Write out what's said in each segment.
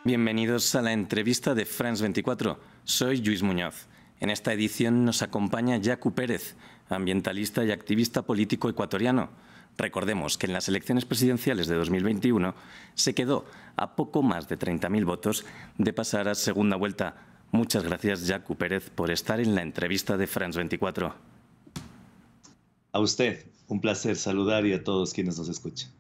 Bienvenidos a la entrevista de France 24. Soy Lluís Muñoz. En esta edición nos acompaña Yacu Pérez, ambientalista y activista político ecuatoriano. Recordemos que en las elecciones presidenciales de 2021 se quedó a poco más de 30.000 votos de pasar a segunda vuelta. Muchas gracias, Yacu Pérez, por estar en la entrevista de France 24. A usted, un placer saludar y a todos quienes nos escuchan.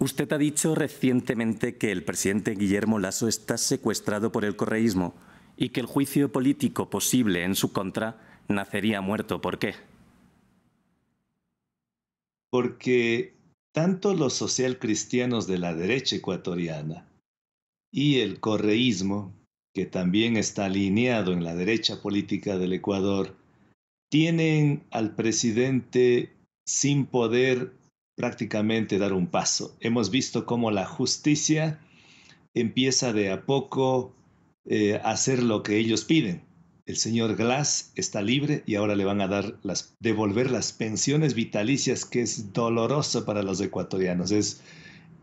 Usted ha dicho recientemente que el presidente Guillermo Lasso está secuestrado por el correísmo y que el juicio político posible en su contra nacería muerto. ¿Por qué? Porque tanto los socialcristianos de la derecha ecuatoriana y el correísmo, que también está alineado en la derecha política del Ecuador, tienen al presidente sin poder prácticamente dar un paso. Hemos visto cómo la justicia empieza de a poco a hacer lo que ellos piden. El señor Glass está libre y ahora le van a devolver las pensiones vitalicias, que es doloroso para los ecuatorianos. Es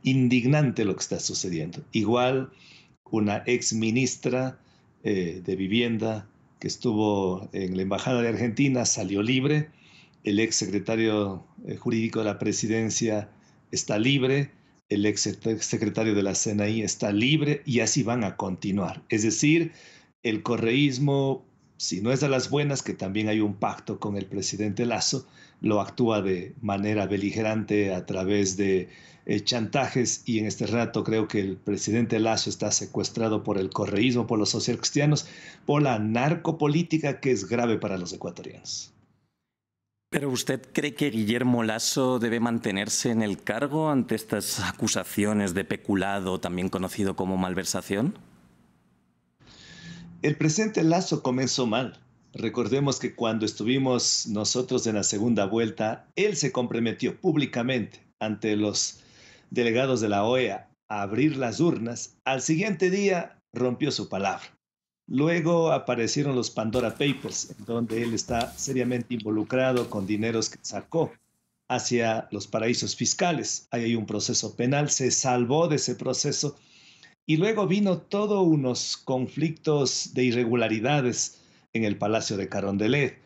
indignante lo que está sucediendo. Igual una ex ministra de Vivienda que estuvo en la Embajada de Argentina salió libre. El ex secretario jurídico de la presidencia está libre. El ex secretario de la CNI está libre y así van a continuar. Es decir, el correísmo, si no es de las buenas, que también hay un pacto con el presidente Lasso, lo actúa de manera beligerante a través de chantajes, y en este rato creo que el presidente Lasso está secuestrado por el correísmo, por los socialcristianos, por la narcopolítica, que es grave para los ecuatorianos. ¿Pero usted cree que Guillermo Lasso debe mantenerse en el cargo ante estas acusaciones de peculado, también conocido como malversación? El presidente Lasso comenzó mal. Recordemos que cuando estuvimos nosotros en la segunda vuelta, él se comprometió públicamente ante los delegados de la OEA a abrir las urnas. Al siguiente día rompió su palabra. Luego aparecieron los Pandora Papers, en donde él está seriamente involucrado con dineros que sacó hacia los paraísos fiscales. Ahí hay un proceso penal, se salvó de ese proceso. Y luego vino todos unos conflictos de irregularidades en el Palacio de Carondelet,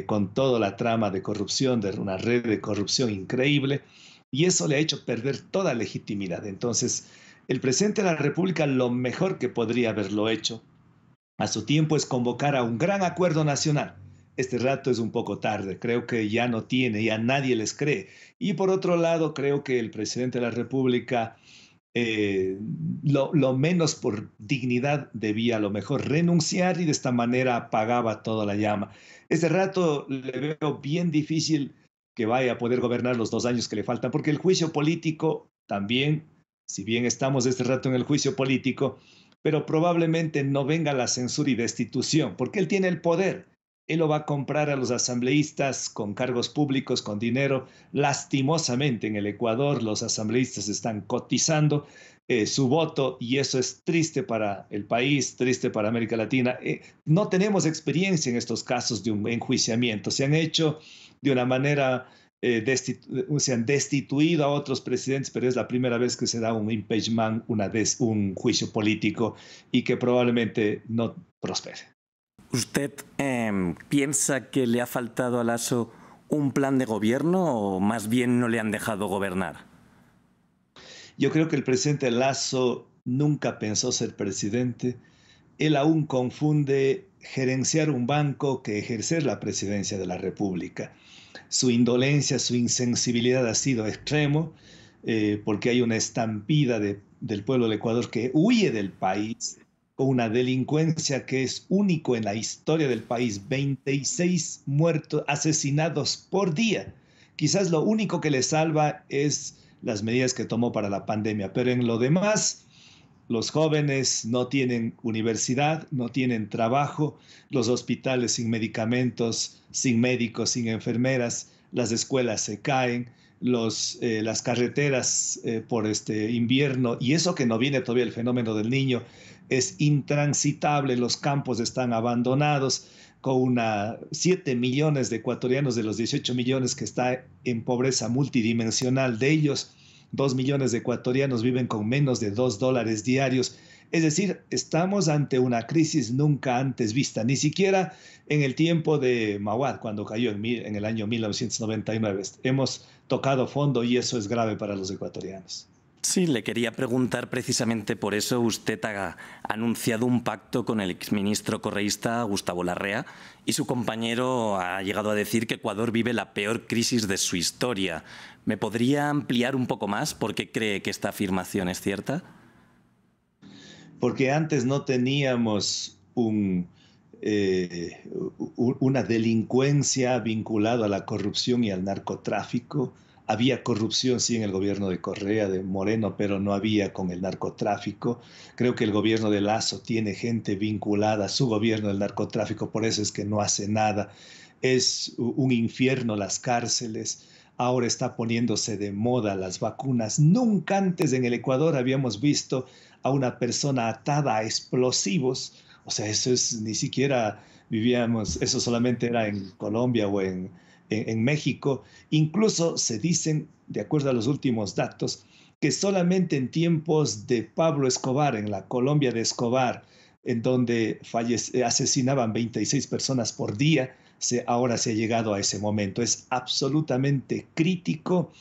con toda la trama de corrupción, de una red de corrupción increíble, y eso le ha hecho perder toda legitimidad. Entonces, el presidente de la República, lo mejor que podría haberlo hecho a su tiempo es convocar a un gran acuerdo nacional. Este rato es un poco tarde, creo que ya no tiene, ya nadie les cree. Y por otro lado, creo que el presidente de la República, lo menos por dignidad, debía a lo mejor renunciar y de esta manera apagaba toda la llama. Este rato le veo bien difícil que vaya a poder gobernar los 2 años que le faltan, porque el juicio político también, si bien estamos este rato en el juicio político, pero probablemente no venga la censura y destitución, porque él tiene el poder. Él lo va a comprar a los asambleístas con cargos públicos, con dinero. Lastimosamente en el Ecuador los asambleístas están cotizando su voto, y eso es triste para el país, triste para América Latina. No tenemos experiencia en estos casos de un enjuiciamiento. Se han hecho de una manera, se han destituido a otros presidentes, pero es la primera vez que se da un impeachment, un juicio político, y que probablemente no prospere. ¿Usted piensa que le ha faltado a Lasso un plan de gobierno o más bien no le han dejado gobernar? Yo creo que el presidente Lasso nunca pensó ser presidente. Él aún confunde gerenciar un banco que ejercer la presidencia de la República. Su indolencia, su insensibilidad ha sido extremo, porque hay una estampida del pueblo del Ecuador que huye del país con una delincuencia que es único en la historia del país. 26 muertos, asesinados por día. Quizás lo único que le salva es las medidas que tomó para la pandemia, pero en lo demás, los jóvenes no tienen universidad, no tienen trabajo, los hospitales sin medicamentos, sin médicos, sin enfermeras, las escuelas se caen, las carreteras por este invierno, y eso que no viene todavía el fenómeno del Niño, es intransitable, los campos están abandonados, con 7 millones de ecuatorianos de los 18 millones que está en pobreza multidimensional. De ellos, 2 millones de ecuatorianos viven con menos de $2 diarios. Es decir, estamos ante una crisis nunca antes vista, ni siquiera en el tiempo de Mawad, cuando cayó en el año 1999. Hemos tocado fondo y eso es grave para los ecuatorianos. Sí, le quería preguntar precisamente por eso. Usted ha anunciado un pacto con el exministro correísta Gustavo Larrea y su compañero ha llegado a decir que Ecuador vive la peor crisis de su historia. ¿Me podría ampliar un poco más por qué cree que esta afirmación es cierta? Porque antes no teníamos una delincuencia vinculada a la corrupción y al narcotráfico. Había corrupción, sí, en el gobierno de Correa, de Moreno, pero no había con el narcotráfico. Creo que el gobierno de Lasso tiene gente vinculada a su gobierno del narcotráfico, por eso es que no hace nada. Es un infierno las cárceles. Ahora está poniéndose de moda las vacunas. Nunca antes en el Ecuador habíamos visto a una persona atada a explosivos. O sea, eso es, ni siquiera vivíamos, eso solamente era en Colombia o en México. Incluso se dicen, de acuerdo a los últimos datos, que solamente en tiempos de Pablo Escobar, en la Colombia de Escobar, en donde asesinaban 26 personas por día, ahora se ha llegado a ese momento. Es absolutamente crítico,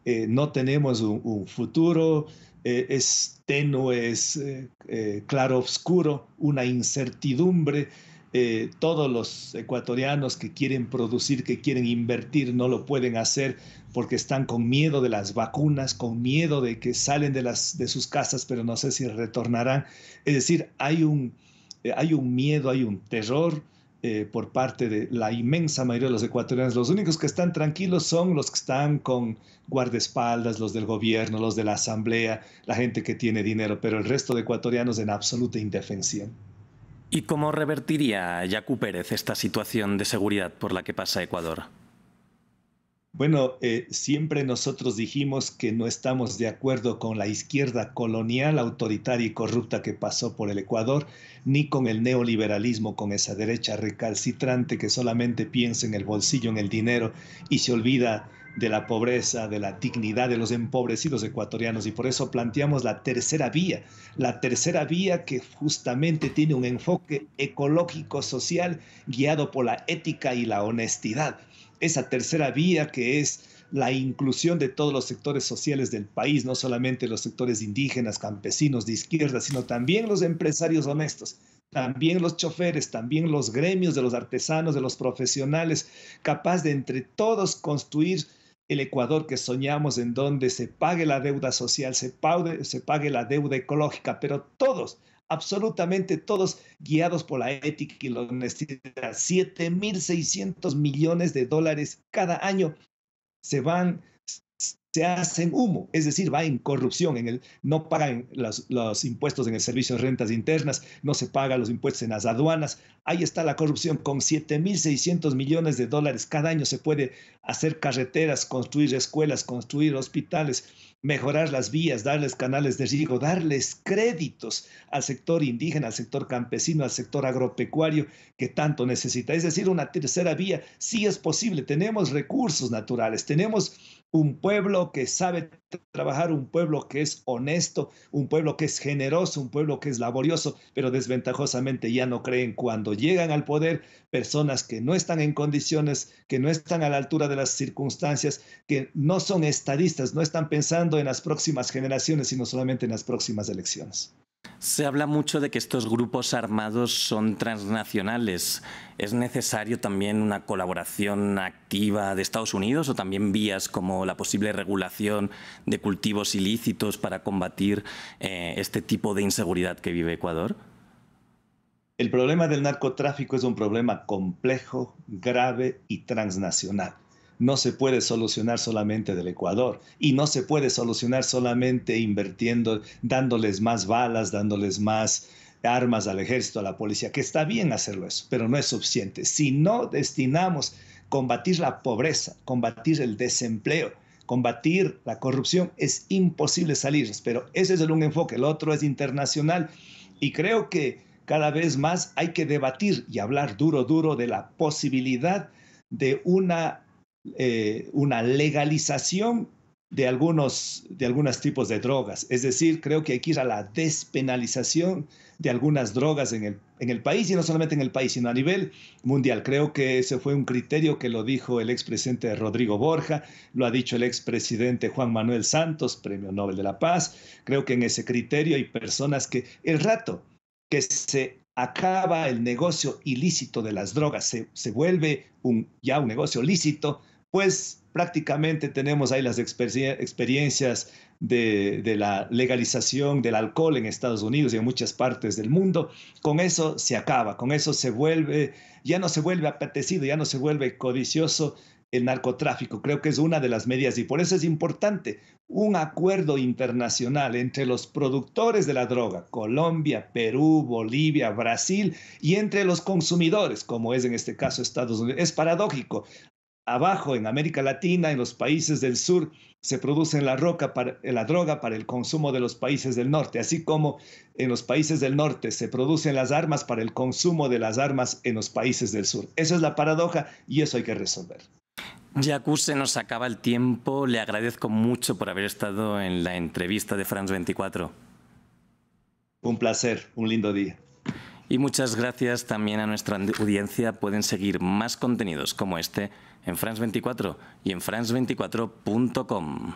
no tenemos un futuro, es tenue, es claro oscuro, una incertidumbre. Todos los ecuatorianos que quieren producir, que quieren invertir, no lo pueden hacer porque están con miedo de las vacunas, con miedo de que salen de sus casas, pero no sé si retornarán. Es decir, hay un miedo, hay un terror por parte de la inmensa mayoría de los ecuatorianos. Los únicos que están tranquilos son los que están con guardaespaldas, los del gobierno, los de la asamblea, la gente que tiene dinero, pero el resto de ecuatorianos en absoluta indefensión. ¿Y cómo revertiría Yacu Pérez esta situación de seguridad por la que pasa Ecuador? Bueno, siempre nosotros dijimos que no estamos de acuerdo con la izquierda colonial, autoritaria y corrupta que pasó por el Ecuador, ni con el neoliberalismo, con esa derecha recalcitrante que solamente piensa en el bolsillo, en el dinero y se olvida de la pobreza, de la dignidad de los empobrecidos ecuatorianos. Y por eso planteamos la tercera vía que justamente tiene un enfoque ecológico, social, guiado por la ética y la honestidad. Esa tercera vía que es la inclusión de todos los sectores sociales del país, no solamente los sectores indígenas, campesinos, de izquierda, sino también los empresarios honestos, también los choferes, también los gremios de los artesanos, de los profesionales, capaz de entre todos construir el Ecuador que soñamos, en donde se pague la deuda social, se pague la deuda ecológica, pero todos, absolutamente todos, guiados por la ética y la honestidad. 7.600 millones de dólares cada año se van, se hacen humo, es decir, va en corrupción, no pagan los impuestos en el servicio de rentas internas, no se pagan los impuestos en las aduanas. Ahí está la corrupción. Con 7.600 millones de dólares cada año se puede hacer carreteras, construir escuelas, construir hospitales, mejorar las vías, darles canales de riego, darles créditos al sector indígena, al sector campesino, al sector agropecuario que tanto necesita. Es decir, una tercera vía sí es posible. Tenemos recursos naturales, tenemos un pueblo que sabe trabajar, un pueblo que es honesto, un pueblo que es generoso, un pueblo que es laborioso, pero desventajosamente ya no creen cuando llegan al poder personas que no están en condiciones, que no están a la altura de las circunstancias, que no son estadistas, no están pensando en las próximas generaciones, sino solamente en las próximas elecciones. Se habla mucho de que estos grupos armados son transnacionales. ¿Es necesario también una colaboración activa de Estados Unidos o también vías como la posible regulación de cultivos ilícitos para combatir este tipo de inseguridad que vive Ecuador? El problema del narcotráfico es un problema complejo, grave y transnacional. No se puede solucionar solamente del Ecuador y no se puede solucionar solamente invirtiendo, dándoles más balas, dándoles más armas al ejército, a la policía, que está bien hacerlo eso, pero no es suficiente. Si no destinamos combatir la pobreza, combatir el desempleo, combatir la corrupción, es imposible salir. Pero ese es un enfoque. El otro es internacional y creo que cada vez más hay que debatir y hablar duro, duro de la posibilidad de una legalización de algunos tipos de drogas. Es decir, creo que hay que ir a la despenalización de algunas drogas en el país, y no solamente en el país, sino a nivel mundial. Creo que ese fue un criterio que lo dijo el expresidente Rodrigo Borja, lo ha dicho el expresidente Juan Manuel Santos, Premio Nobel de la Paz. Creo que en ese criterio hay personas que el rato que se acaba el negocio ilícito de las drogas, se vuelve ya un negocio lícito, pues prácticamente tenemos ahí las experiencias de la legalización del alcohol en Estados Unidos y en muchas partes del mundo. Con eso se acaba, con eso ya no se vuelve apetecido, ya no se vuelve codicioso el narcotráfico. Creo que es una de las medidas, y por eso es importante un acuerdo internacional entre los productores de la droga, Colombia, Perú, Bolivia, Brasil, y entre los consumidores, como es en este caso Estados Unidos. Es paradójico. Abajo, en América Latina, en los países del sur, se produce la droga para el consumo de los países del norte, así como en los países del norte se producen las armas para el consumo de las armas en los países del sur. Esa es la paradoja y eso hay que resolver. Yacu, se nos acaba el tiempo. Le agradezco mucho por haber estado en la entrevista de France 24. Un placer, un lindo día. Y muchas gracias también a nuestra audiencia. Pueden seguir más contenidos como este en France 24 y en france24.com.